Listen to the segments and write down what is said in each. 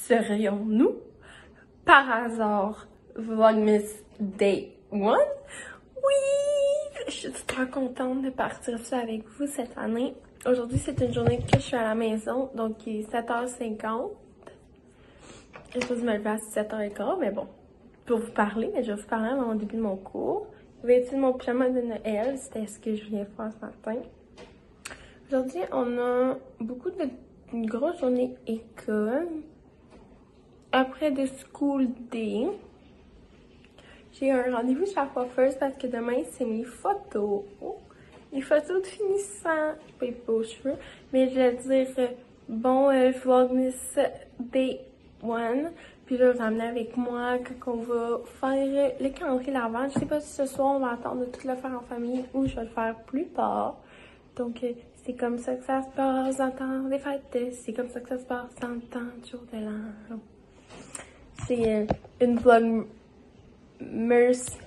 serions-nous par hasard Vlogmas Day 1? Oui! Je suis très contente de partir ça avec vous cette année. Aujourd'hui, c'est une journée que je suis à la maison, donc il est 7h50. Je suis me lever à 7h15, mais bon, pour vous parler, mais je vais vous parler avant le début de mon cours. Vêtue de mon pyjama de Noël, c'était ce que je voulais faire ce matin. Aujourd'hui, on a une grosse journée école. Après de school day, j'ai un rendez-vous chez la coiffeuse parce que demain, c'est mes photos. Les photos de finissant. Pas les beaux cheveux, mais je vais dire bon Vlogmas Day 1. Puis là, je vais emmener avec moi quand on va faire le calendrier l'avant. Je sais pas si ce soir, on va attendre de tout le faire en famille ou je vais le faire plus tard. Donc, c'est comme ça que ça se passe dans le temps des fêtes. C'est comme ça que ça se passe dans le temps du jour de l'an. C'est une vlogmeuse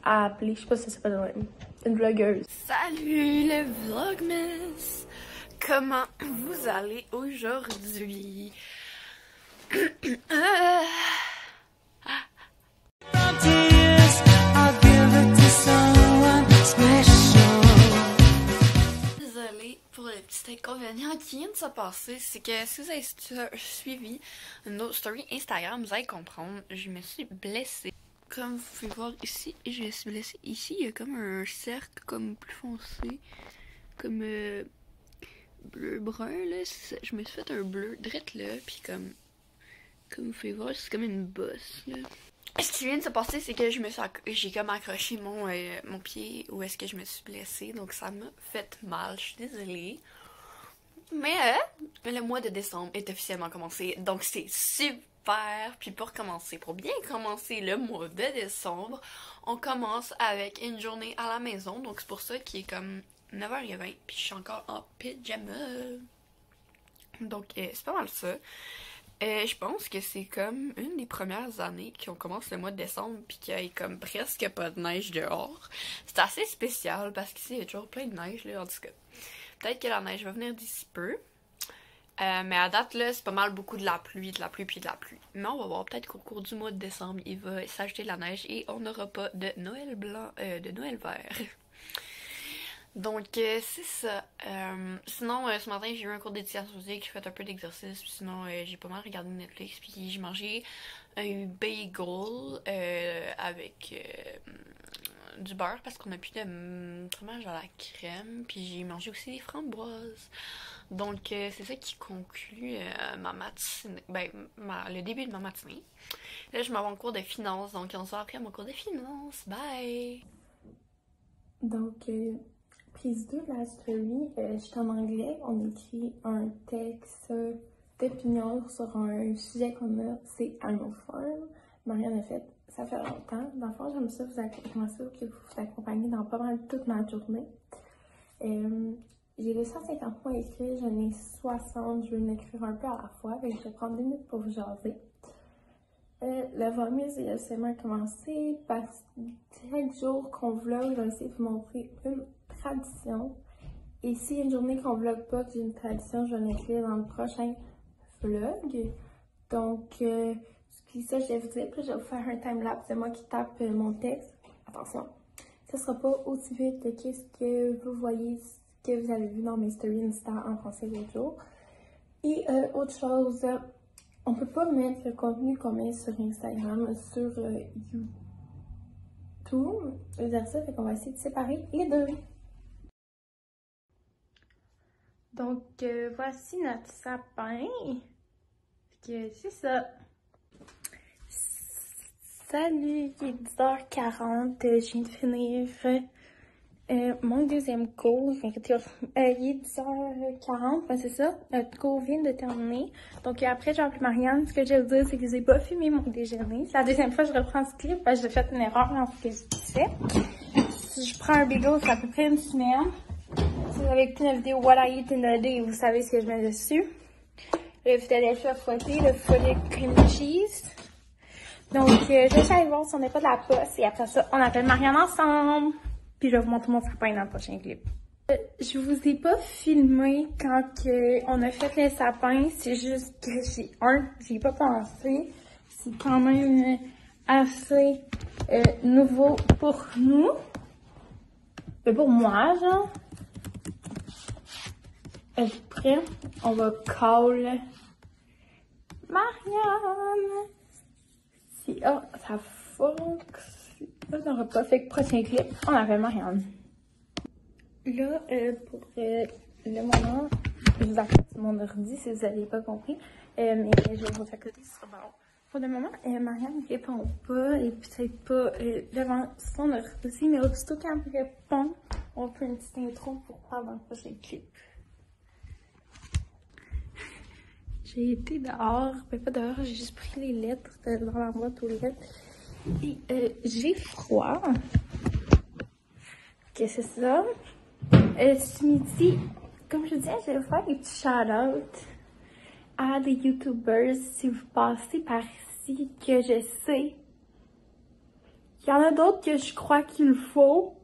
à appeler. Je sais pas si ça s'appelle de même. Une vlogueuse. Salut le Vlogmas! Comment vous allez aujourd'hui? Désolée pour le petit inconvénient qui vient de se passer, c'est que si vous avez suivi nos stories Instagram, vous allez comprendre, je me suis blessée. Comme vous pouvez voir ici, je me suis blessée. Ici, il y a comme un cercle comme plus foncé, comme bleu-brun, là. Je me suis fait un bleu direct là, puis comme vous pouvez voir, c'est comme une bosse, là. Ce qui vient de se passer, c'est que j'ai comme accroché mon pied où est-ce que je me suis blessée, donc ça m'a fait mal, je suis désolée. Mais le mois de décembre est officiellement commencé, donc c'est super. Puis pour bien commencer le mois de décembre, on commence avec une journée à la maison. Donc c'est pour ça qu'il est comme 9h20, puis je suis encore en pyjama. Donc c'est pas mal ça. Je pense que c'est comme une des premières années qu'on commence le mois de décembre puis qu'il y a comme presque pas de neige dehors. C'est assez spécial parce qu'ici il y a toujours plein de neige là, en tout cas. Peut-être que la neige va venir d'ici peu. Mais à date, là, c'est pas mal beaucoup de la pluie puis de la pluie. Mais on va voir, peut-être qu'au cours du mois de décembre, il va s'ajouter de la neige et on n'aura pas de Noël blanc, de Noël vert. Donc, c'est ça. Sinon, ce matin, j'ai eu un cours d'éducation physique, j'ai fait un peu d'exercice, puis sinon, j'ai pas mal regardé Netflix, puis j'ai mangé un bagel avec du beurre parce qu'on a plus de fromage à la crème, puis j'ai mangé aussi des framboises. Donc, c'est ça qui conclut ma matinée, le début de ma matinée. Là, je m'en vais en cours de finance, donc on se voit après mon cours de finance. Bye! Donc, prise 2 de la story, je suis en anglais. On écrit un texte d'opinion sur un sujet qu'on a, c'est Animal Farm. Marianne a fait, ça fait longtemps. Dans le fond, j'aime ça, vous accompagner dans pas mal toute ma journée. J'ai 250 points écrits, j'en ai 60, je vais l'écrire un peu à la fois, donc je vais prendre 2 minutes pour vous jaser. Le Vlogmas et le SMR a commencé parce que chaque jour qu'on vlog, je vais essayer de vous montrer une tradition. Et s'il y a une journée qu'on vlog pas, que j'ai une tradition, je vais l'écrire dans le prochain vlog. Donc, ça, je vais vous dire, puis je vais vous faire un timelapse de moi qui tape mon texte. Attention, ce sera pas aussi vite que ce que vous voyez, que vous avez vu dans mes stories Insta en français l'autre jour. Et autre chose, on peut pas mettre le contenu qu'on met sur Instagram sur YouTube. C'est-à-dire fait qu'on va essayer de séparer les deux. Donc voici notre sapin. C'est ça. Salut, il est 10h40, je viens de finir mon deuxième cours, il est 10h40, c'est ça, notre cours vient de terminer. Donc après, j'ai appelé Marianne, ce que je vais vous dire, c'est que j'ai pas filmé mon déjeuner. C'est la deuxième fois que je reprends ce clip, parce que j'ai fait une erreur dans ce que je disais. Si je prends un bagel, c'est à peu près une semaine. Si vous avez écouté la vidéo What I Eat in a Day, vous savez ce que je mets dessus. Le Philadelphia fouetté, le fouetté cream cheese. Donc, je vais aller voir si on n'a pas de la poste et après ça, on appelle Marianne ensemble. Puis je vais vous montrer mon sapin dans le prochain clip. Je vous ai pas filmé quand on a fait les sapins, c'est juste que j'ai pas pensé. C'est quand même assez nouveau pour nous. Mais pour moi, genre. Êtes-vous prêts? On va call Marianne. Si ça fonctionne. Ça n'aura pas fait que prochain clip, on appelle Marianne. Là, pour le moment, je vous accorde sur mon ordi si vous n'avez pas compris. Mais je vais vous accorder sur bon. Pour le moment, Marianne ne répond pas et peut-être pas devant son ordi, mais aussitôt qu'elle me répond, on fait une petite intro pour parler dans le prochain clip. J'ai été dehors, mais pas dehors, j'ai juste pris les lettres dans la boîte aux lettres. Et j'ai froid. Qu'est-ce que c'est ça? Ce midi, comme je disais, je vais faire des petits shout-outs à des YouTubers si vous passez par ici, que je sais. Il y en a d'autres que je crois qu'il faut,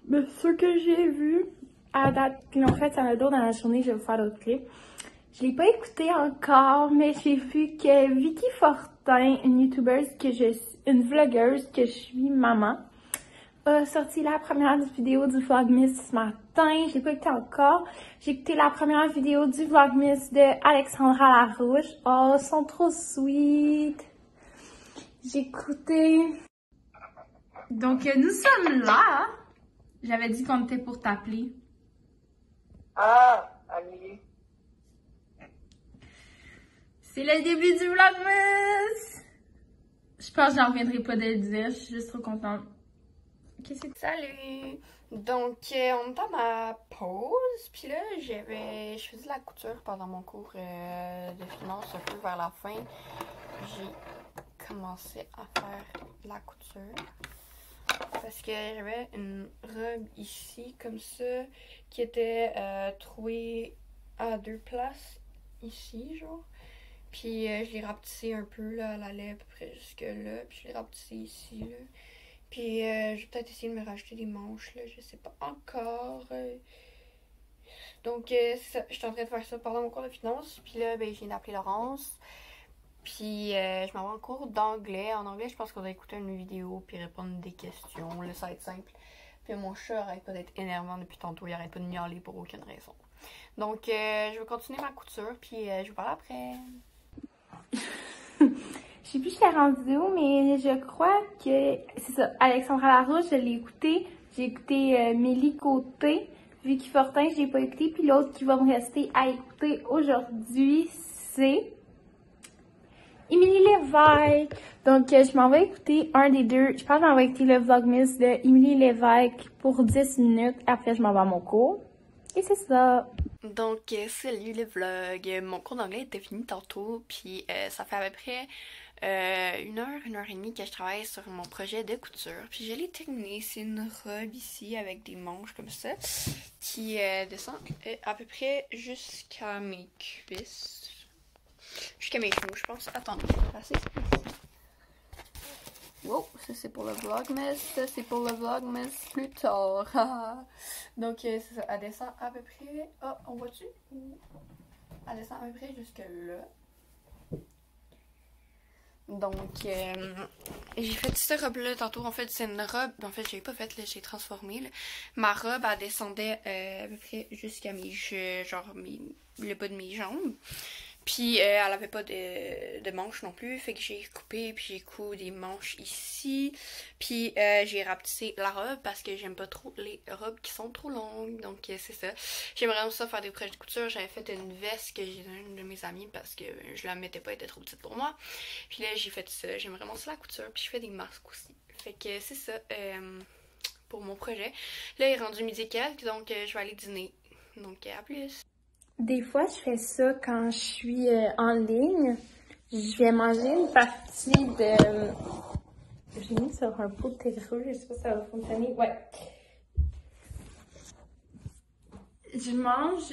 mais ceux que j'ai vus à date, puis en fait, il y en a d'autres dans la journée, je vais vous faire d'autres clips. Je l'ai pas écouté encore, mais j'ai vu que Vicky Fortin, une YouTubeuse une vlogueuse que je suis, maman, a sorti la première vidéo du Vlogmas ce matin. Je l'ai pas écouté encore. J'ai écouté la première vidéo du Vlogmas de Alexandra Larouche. Oh, ils sont trop sweet. J'ai écouté. Donc, nous sommes là. J'avais dit qu'on était pour t'appeler. Ah, Amélie. C'est le début du Vlogmas! Je pense que j'en reviendrai pas de le dire, je suis juste trop contente. Qu'est-ce que Salut! Donc, on est à ma pause, puis là, je faisais de la couture pendant mon cours de finance un peu vers la fin. J'ai commencé à faire de la couture parce que j'avais une robe ici, comme ça, qui était trouée à 2 places, ici, genre. Puis je l'ai rapetissé un peu, là, elle allait à peu près jusque là, puis je l'ai rapetissé ici, là. Puis je vais peut-être essayer de me rajouter des manches, là, je sais pas encore. Donc c'est ça, je suis en train de faire ça pendant mon cours de finance, puis là, ben, je viens d'appeler Laurence. Puis je m'en vais en cours d'anglais. En anglais, je pense qu'on va écouter une vidéo, puis répondre des questions, là, ça va être simple. Puis mon chat arrête pas d'être énervant depuis tantôt, il arrête pas de miauler pour aucune raison. Donc je vais continuer ma couture, puis je vous parle après. Je sais plus je l'ai rendu où, mais je crois que c'est ça. Alexandra Larouche, je l'ai écouté. J'ai écouté Mélie Côté. Vicky Fortin, je l'ai pas écouté. Puis l'autre qui va me rester à écouter aujourd'hui, c'est Émilie Lévesque. Donc, je m'en vais écouter un des deux. Je pense que je m'en vais écouter le Vlogmas de Émilie Lévesque pour 10 minutes. Après, je m'en vais à mon cours. Et c'est ça. Donc, salut le vlog. Mon cours d'anglais était fini tantôt, puis ça fait à peu près 1 heure et demie que je travaille sur mon projet de couture. Puis je l'ai terminé. C'est une robe ici avec des manches comme ça qui descend à peu près jusqu'à mes cuisses. Jusqu'à mes genoux, je pense. Attendez, assez. Wow, ça c'est pour le Vlogmas, ça c'est pour le Vlogmas plus tard. Donc c'est ça, elle descend à peu près... Ah, on voit-tu? Elle descend à peu près jusque là. Donc j'ai fait cette robe-là tantôt. En fait, c'est une robe... En fait, j'ai pas fait, là, j'ai transformé. Là. Ma robe, elle descendait à peu près jusqu'à mes... genre le bas de mes jambes. Puis elle avait pas de manches non plus, fait que j'ai coupé, puis j'ai coupé des manches ici. Puis j'ai rapetissé la robe parce que j'aime pas trop les robes qui sont trop longues. Donc c'est ça. J'aimerais vraiment ça faire des projets de couture. J'avais fait une veste que j'ai donnée à une de mes amies parce que je la mettais pas, elle était trop petite pour moi. Puis là j'ai fait ça. J'aime vraiment ça la couture. Puis je fais des masques aussi. Fait que c'est ça pour mon projet. Là il est rendu midi quelques, donc je vais aller dîner. Donc à plus. Des fois, je fais ça quand je suis en ligne. Je vais manger une partie de... J'ai mis sur un pot de terreux, je sais pas si ça va fonctionner. Ouais. Je mange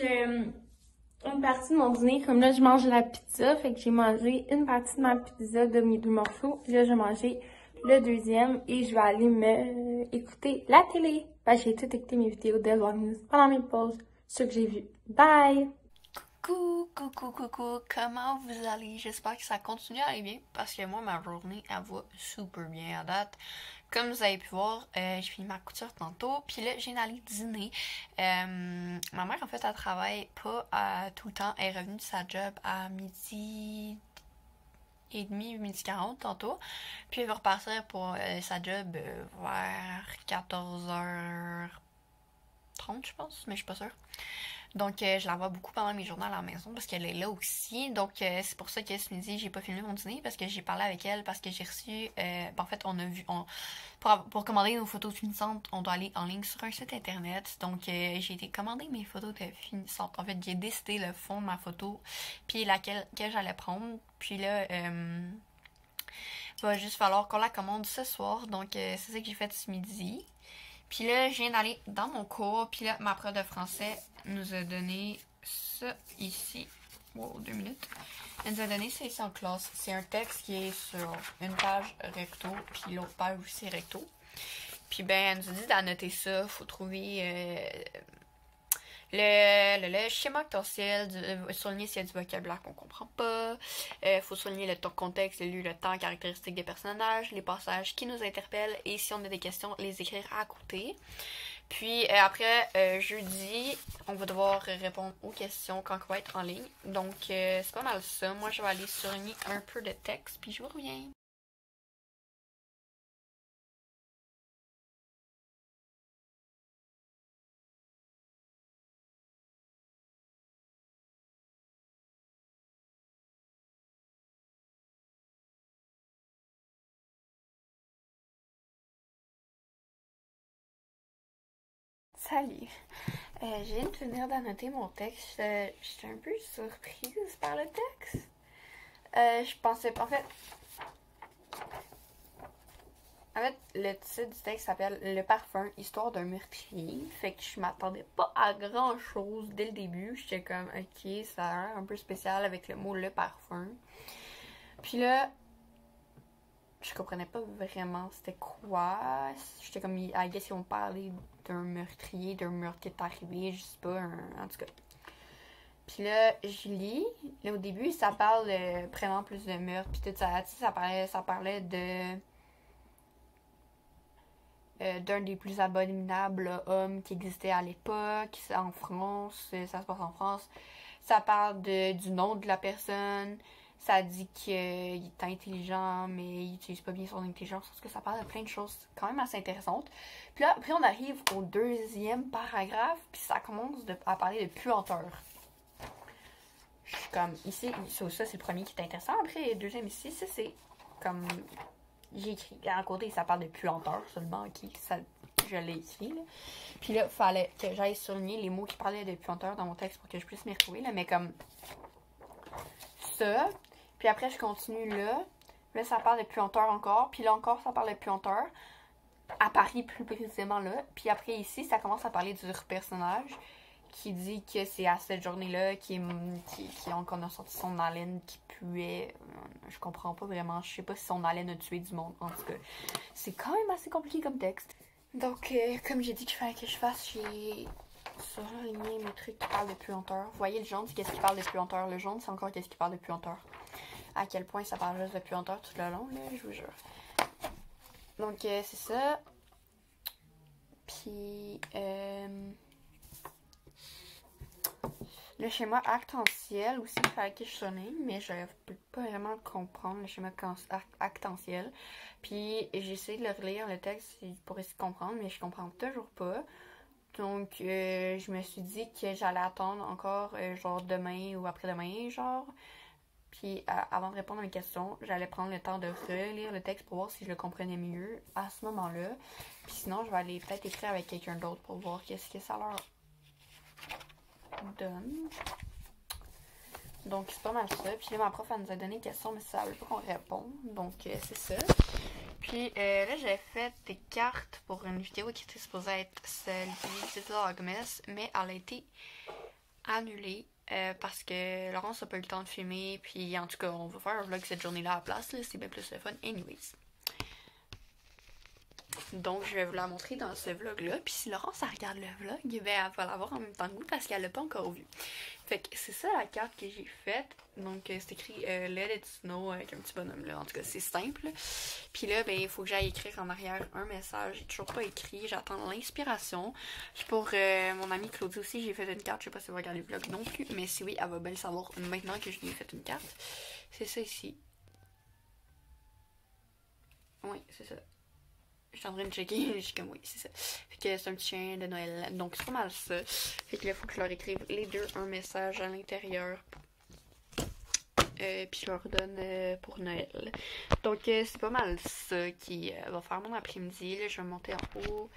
une partie de mon dîner. Comme là, je mange la pizza. Fait que j'ai mangé une partie de ma pizza de mes 2 morceaux. Là, je vais manger le deuxième et je vais aller me écouter la télé. j'ai tout écouté mes vidéos de Vlogmas pendant mes pauses, ce que j'ai vu. Bye! Coucou, comment vous allez? J'espère que ça continue à aller bien parce que moi, ma journée, elle va super bien à date. Comme vous avez pu voir, j'ai fini ma couture tantôt, puis là, j'ai allé dîner. Ma mère, en fait, elle travaille pas tout le temps. Elle est revenue de sa job à midi et demi, midi 40 tantôt. Puis elle va repartir pour sa job vers 14h30, je pense, mais je suis pas sûre. Donc, je la vois beaucoup pendant mes journées à la maison parce qu'elle est là aussi. Donc, c'est pour ça que ce midi, j'ai pas filmé mon dîner parce que j'ai parlé avec elle, parce que j'ai reçu... en fait, pour commander nos photos finissantes, on doit aller en ligne sur un site internet. Donc, j'ai été commander mes photos de finissantes. En fait, j'ai décidé le fond de ma photo puis laquelle que j'allais prendre. Puis là... il va juste falloir qu'on la commande ce soir. Donc, c'est ça que j'ai fait ce midi. Puis là, je viens d'aller dans mon cours. Puis là, ma prof de français nous a donné ça ici. Wow, 2 minutes. Elle nous a donné ça ici en classe. C'est un texte qui est sur une page recto, puis l'autre page aussi recto. Puis ben, elle nous a dit d'annoter ça. Faut trouver le schéma actentiel, souligner s'il y a du vocabulaire qu'on comprend pas. Faut souligner le contexte, le lieu, le temps, caractéristiques des personnages, les passages qui nous interpellent, et si on a des questions, les écrire à côté. Puis après, jeudi, on va devoir répondre aux questions quand on va être en ligne. Donc, c'est pas mal ça. Moi, je vais aller souligner un peu de texte, puis je vous reviens. Salut! Je viens de finir d'annoter mon texte. J'étais un peu surprise par le texte. Je pensais pas. En fait, le titre du texte s'appelle Le parfum, histoire d'un meurtrier. Fait que je m'attendais pas à grand chose dès le début. J'étais comme, ok, ça a l'air un peu spécial avec le mot le parfum. Puis là, je comprenais pas vraiment c'était quoi. J'étais comme, I guess ils vont parler d'un meurtrier, d'un meurtre qui est arrivé, je sais pas, en tout cas. Puis là, je lis. Là, au début, ça parle vraiment plus de meurtre, puis tout ça. Tu sais, ça parlait de... d'un des plus abominables hommes qui existait à l'époque, en France, ça se passe en France. Ça parle du nom de la personne, ça dit qu'il est intelligent, mais il utilise pas bien son intelligence, parce que ça parle de plein de choses quand même assez intéressantes. Puis là, après on arrive au deuxième paragraphe, puis ça commence à parler de puanteur. Je suis comme, ici, ça c'est le premier qui est intéressant, après le deuxième ici, ça c'est comme... J'ai écrit à côté, ça parle de puanteur seulement, ok, ça, je l'ai écrit, là. Puis là, il fallait que j'aille souligner les mots qui parlaient de puanteur dans mon texte pour que je puisse m'y retrouver, là, mais comme ça. Puis après, je continue là. Là, ça parle de puanteur encore. Puis là encore, ça parle de puanteur. À Paris, plus précisément là. Puis après, ici, ça commence à parler du personnage qui dit que c'est à cette journée-là qu'on a sorti son haleine qui puait. Je comprends pas vraiment. Je sais pas si son haleine a tué du monde. En tout cas, c'est quand même assez compliqué comme texte. Donc, comme j'ai dit qu'il fallait que je fasse, j'ai surligné mes trucs qui parlent de puanteur. Vous voyez, le jaune, c'est qu'est-ce qui parle de puanteur. Le jaune, c'est encore qu'est-ce qui parle de puanteur. À quel point ça parle juste de puanteur tout le long, là, je vous jure. Donc, c'est ça. Puis, le schéma actentiel aussi, il fallait que je souligne, mais je peux pas vraiment comprendre le schéma actentiel. Puis, j'ai essayé de le relire, le texte, pour essayer de comprendre, mais je comprends toujours pas. Donc, je me suis dit que j'allais attendre encore, genre, demain ou après-demain, genre. Puis, avant de répondre à mes questions, j'allais prendre le temps de relire le texte pour voir si je le comprenais mieux à ce moment-là. Puis sinon, je vais aller peut-être écrire avec quelqu'un d'autre pour voir qu'est-ce que ça leur donne. Donc, c'est pas mal ça. Puis là, ma prof, elle nous a donné une question, mais ça veut pas qu'on réponde. Donc, c'est ça. Puis là, j'ai fait des cartes pour une vidéo qui était supposée être celle du Vlogmas, mais elle a été annulée. Parce que Laurence n'a pas eu le temps de filmer, puis en tout cas, on va faire un vlog cette journée-là à la place, là, c'est bien plus le fun. Anyways. Donc, je vais vous la montrer dans ce vlog-là. Puis si Laurence, elle regarde le vlog, ben, elle va l'avoir en même temps que vous parce qu'elle l'a pas encore vu. Fait que c'est ça la carte que j'ai faite. Donc, c'est écrit Let It Snow avec un petit bonhomme là. En tout cas, c'est simple. Puis là, ben, il faut que j'aille écrire en arrière un message. J'ai toujours pas écrit. J'attends l'inspiration. Puis pour mon amie Claudie aussi, j'ai fait une carte. Je sais pas si vous regardez le vlog non plus. Mais si oui, elle va bien le savoir maintenant que je lui ai fait une carte. C'est ça ici. Oui, c'est ça. Je suis en train de checker, je suis comme oui, c'est ça. Fait que c'est un petit chien de Noël. Donc c'est pas mal ça. Fait que là, il faut que je leur écrive les deux un message à l'intérieur. Puis je leur donne pour Noël. Donc c'est pas mal ça qui va faire mon après-midi. Là, je vais monter en haut.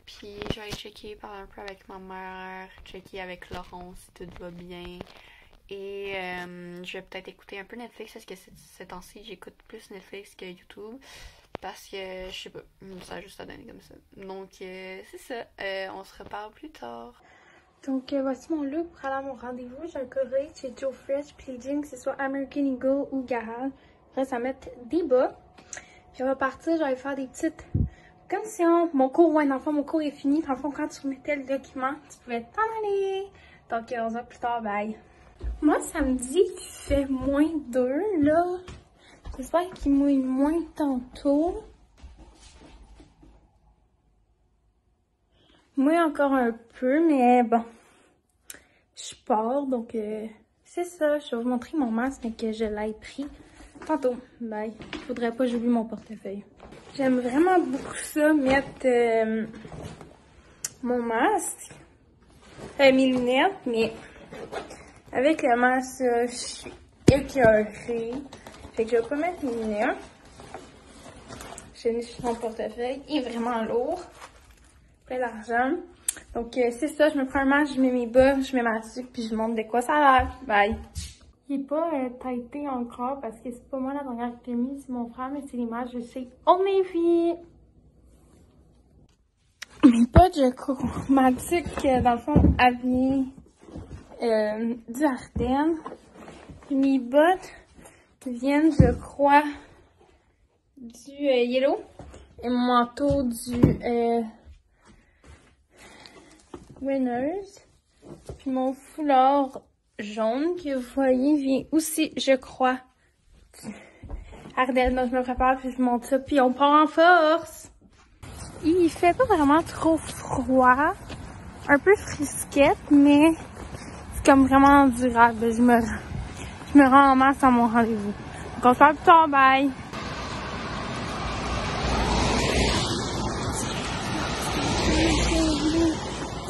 Puis je vais aller checker, parler un peu avec ma mère. Checker avec Laurence si tout va bien. Et je vais peut-être écouter un peu Netflix parce que ces temps-ci, j'écoute plus Netflix que YouTube. Parce que, je sais pas, ça a juste à donner comme ça. Donc, c'est ça. On se reparle plus tard. Donc, voici mon look pour aller à mon rendez-vous. J'ai un collier chez Joe Fresh, puis les jeans, que ce soit American Eagle ou Garage. Reste à mettre des bas. Puis on va partir, je vais aller faire des petites commissions. Mon cours, ouais, dans le fond, mon cours est fini. Dans le fond, quand tu remettais le document, tu pouvais t'en aller. Donc, on se voit plus tard, bye. Moi, ça me dit qu'il fait -2, là. J'espère qu'il mouille moins tantôt. Mouille encore un peu, mais bon. Je pars, donc c'est ça. Je vais vous montrer mon masque, mais que je l'ai pris tantôt. Bye. Faudrait pas que j'oublie mon portefeuille. J'aime vraiment beaucoup ça, mettre mon masque. Mes lunettes, mais avec le masque, je suis écœurée. Fait que je vais pas mettre mes lunettes. J'ai mis sur mon portefeuille. Il est vraiment lourd. Plein d'argent. Donc c'est ça, je me prends un masque, je mets mes bas, je mets ma tuque, puis je montre de quoi ça a l'air. Bye! Il est pas taillé encore parce que c'est pas moi la dernière que j'ai mis, c'est mon frère, mais c'est l'image de chez Old Navy. Mes potes, je cours. Ma tuque, dans le fond, avenue du Ardennes. Mes bottes viennent, je crois, du Yellow. Et mon manteau du Winners. Puis mon foulard jaune que vous voyez vient aussi, je crois, du Ardennes. Donc je me prépare puis je monte ça. Puis on part en force. Il fait pas vraiment trop froid. Un peu frisquette, mais c'est comme vraiment durable. Je me rends en masse à mon rendez-vous. Donc on se parle plus tard, bye!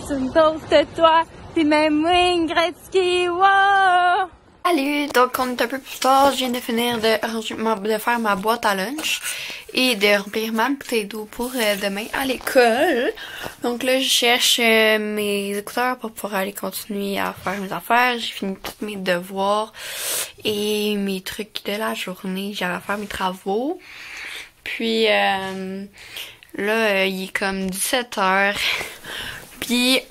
Sur d'autres toi, puis même Wayne Gretzky, wow! Salut! Donc on est un peu plus tard, je viens de finir de faire ma boîte à lunch et de remplir ma bouteille d'eau pour demain à l'école. Donc là je cherche mes écouteurs pour pouvoir aller continuer à faire mes affaires. J'ai fini tous mes devoirs et mes trucs de la journée. J'avais à faire mes travaux. Puis là il est comme 17h. Puis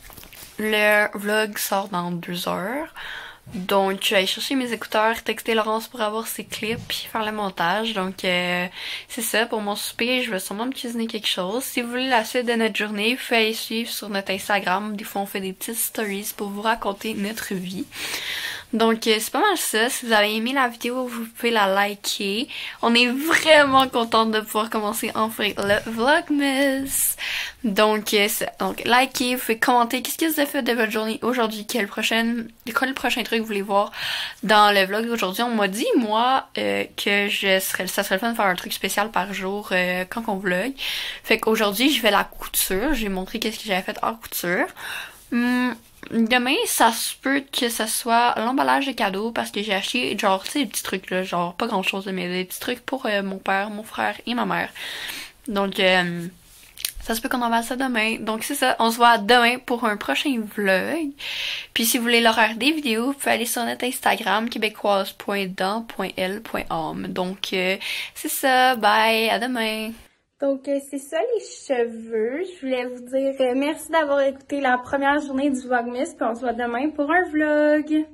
le vlog sort dans 2 heures. Donc, je vais aller chercher mes écouteurs, texter Laurence pour avoir ses clips, puis faire le montage. Donc, c'est ça. Pour mon souper, je vais sûrement me cuisiner quelque chose. Si vous voulez la suite de notre journée, vous pouvez aller suivre sur notre Instagram. Des fois, on fait des petites stories pour vous raconter notre vie. Donc, c'est pas mal ça. Si vous avez aimé la vidéo, vous pouvez la liker. On est vraiment contente de pouvoir commencer enfin le Vlogmas. Donc, likez, vous pouvez commenter qu'est-ce que vous avez fait de votre journée aujourd'hui, quel le prochain truc vous voulez voir dans le vlog d'aujourd'hui. On m'a dit, moi, que ça serait le fun de faire un truc spécial par jour quand on vlog. Fait qu'aujourd'hui, je vais à la couture. J'ai montré qu'est-ce que j'avais fait en couture. Demain, ça se peut que ça soit l'emballage de cadeaux parce que j'ai acheté, genre, tu sais, des petits trucs, là, genre, pas grand-chose, mais des petits trucs pour mon père, mon frère et ma mère. Donc, ça se peut qu'on emballe ça demain. Donc, c'est ça. On se voit demain pour un prochain vlog. Puis, si vous voulez l'horaire des vidéos, vous pouvez aller sur notre Instagram, québécoise.dans.l.homme. Donc, c'est ça. Bye. À demain. Donc, c'est ça les cheveux. Je voulais vous dire merci d'avoir écouté la première journée du Vlogmas. Puis on se voit demain pour un vlog.